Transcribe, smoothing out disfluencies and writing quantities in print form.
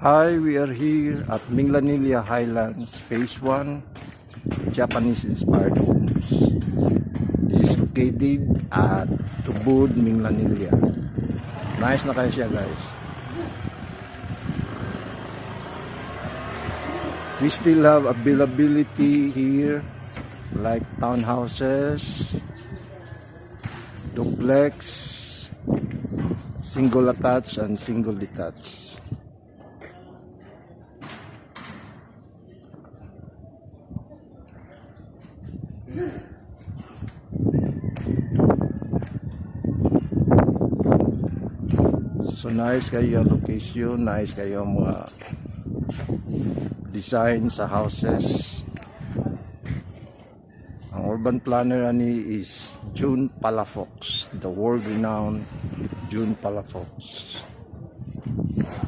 Hi, we are here at Minglanilla Highlands Phase 1 Japanese inspired homes. This is located at Tubod, Minglanilla. Nice na kayo siya, guys. We still have availability here like townhouses, duplex, single attached and single detached. So nice kayo ang location, nice kayo ang mga design sa houses. Ang urban planner ani is June Palafox, the world renowned June Palafox.